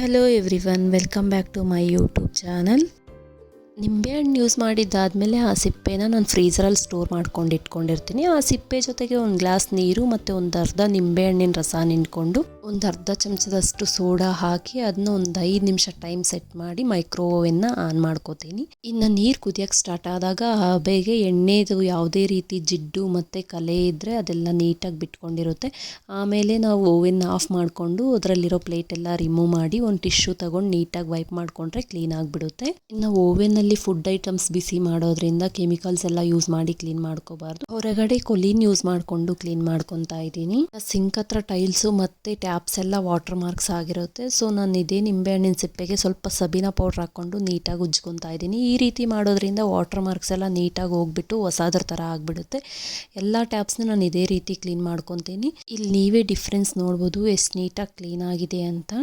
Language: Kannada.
Hello everyone, welcome back to my YouTube channel. ನಿಂಬೆಹಣ್ಣು ಯೂಸ್ ಮಾಡಿದ್ದಾದಮೇಲೆ ಆ ಸಿಪ್ಪೆನ ನಾನು ಫ್ರೀಝರಲ್ಲಿ ಸ್ಟೋರ್ ಮಾಡ್ಕೊಂಡು ಇಟ್ಕೊಂಡಿರ್ತೀನಿ. ಆ ಸಿಪ್ಪೆ ಜೊತೆಗೆ ಒಂದು ಗ್ಲಾಸ್ ನೀರು ಮತ್ತು ಒಂದು ಅರ್ಧ ನಿಂಬೆಹಣ್ಣಿನ ರಸ ನಿಂತ್ಕೊಂಡು ಒಂದು ಅರ್ಧ ಚಮಚದಷ್ಟು ಸೋಡಾ ಹಾಕಿ ಅದನ್ನ ಒಂದು 5 ನಿಮಿಷ ಟೈಮ್ ಸೆಟ್ ಮಾಡಿ ಮೈಕ್ರೋವೇವ್ನ ಆನ್ ಮಾಡ್ಕೋತೀನಿ. ಇನ್ನು ನೀರು ಕುದಿಯೋಕ್ಕೆ ಸ್ಟಾರ್ಟ್ ಆದಾಗ ಬೇಗ ಎಣ್ಣೆದು ಯಾವುದೇ ರೀತಿ ಜಿಡ್ಡು ಮತ್ತು ಕಲೆ ಇದ್ದರೆ ಅದೆಲ್ಲ ನೀಟಾಗಿ ಬಿಟ್ಕೊಂಡಿರುತ್ತೆ. ಆಮೇಲೆ ನಾವು ಓವೆನ್ ಆಫ್ ಮಾಡಿಕೊಂಡು ಅದರಲ್ಲಿರೋ ಪ್ಲೇಟ್ ಎಲ್ಲ ರಿಮೂವ್ ಮಾಡಿ ಒಂದು ಟಿಶ್ಯೂ ತಗೊಂಡು ನೀಟಾಗಿ ವೈಪ್ ಮಾಡಿಕೊಂಡ್ರೆ ಕ್ಲೀನ್ ಆಗಿಬಿಡುತ್ತೆ. ಇನ್ನು ಓವೆನಲ್ಲಿ ಫುಡ್ ಐಟಮ್ಸ್ ಬಿಸಿ ಮಾಡೋದ್ರಿಂದ ಕೆಮಿಕಲ್ಸ್ ಎಲ್ಲ ಯೂಸ್ ಮಾಡಿ ಕ್ಲೀನ್ ಮಾಡ್ಕೋಬಾರ್ದು. ಹೊರಗಡೆ ಕೊಲಿನ್ ಯೂಸ್ ಮಾಡಿಕೊಂಡು ಕ್ಲೀನ್ ಮಾಡ್ಕೊತಾ ಇದ್ದೀನಿ. ಸಿಂಕ್ ಹತ್ರ ಟೈಲ್ಸು ಮತ್ತು ಟ್ಯಾಪ್ಸ್ ಎಲ್ಲ ವಾಟರ್ ಮಾರ್ಕ್ಸ್ ಆಗಿರುತ್ತೆ. ಸೊ ನಾನು ಇದೇ ನಿಂಬೆಹಣ್ಣಿನ ಸಿಪ್ಪೆಗೆ ಸ್ವಲ್ಪ ಸಬೀನಾ ಪೌಡ್ರ್ ಹಾಕ್ಕೊಂಡು ನೀಟಾಗಿ ಉಜ್ಕೊತಾ ಇದ್ದೀನಿ. ಈ ರೀತಿ ಮಾಡೋದ್ರಿಂದ ವಾಟರ್ ಮಾರ್ಕ್ಸ್ ಎಲ್ಲ ನೀಟಾಗಿ ಹೋಗ್ಬಿಟ್ಟು ಹೊಸದ್ರ ಥರ ಆಗಿಬಿಡುತ್ತೆ. ಎಲ್ಲ ಟ್ಯಾಪ್ಸ್ನ ನಾನು ಇದೇ ರೀತಿ ಕ್ಲೀನ್ ಮಾಡ್ಕೊತೀನಿ. ಇಲ್ಲಿ ನೀವೇ ಡಿಫ್ರೆನ್ಸ್ ನೋಡ್ಬೋದು ಎಷ್ಟು ನೀಟಾಗಿ ಕ್ಲೀನ್ ಆಗಿದೆ ಅಂತ.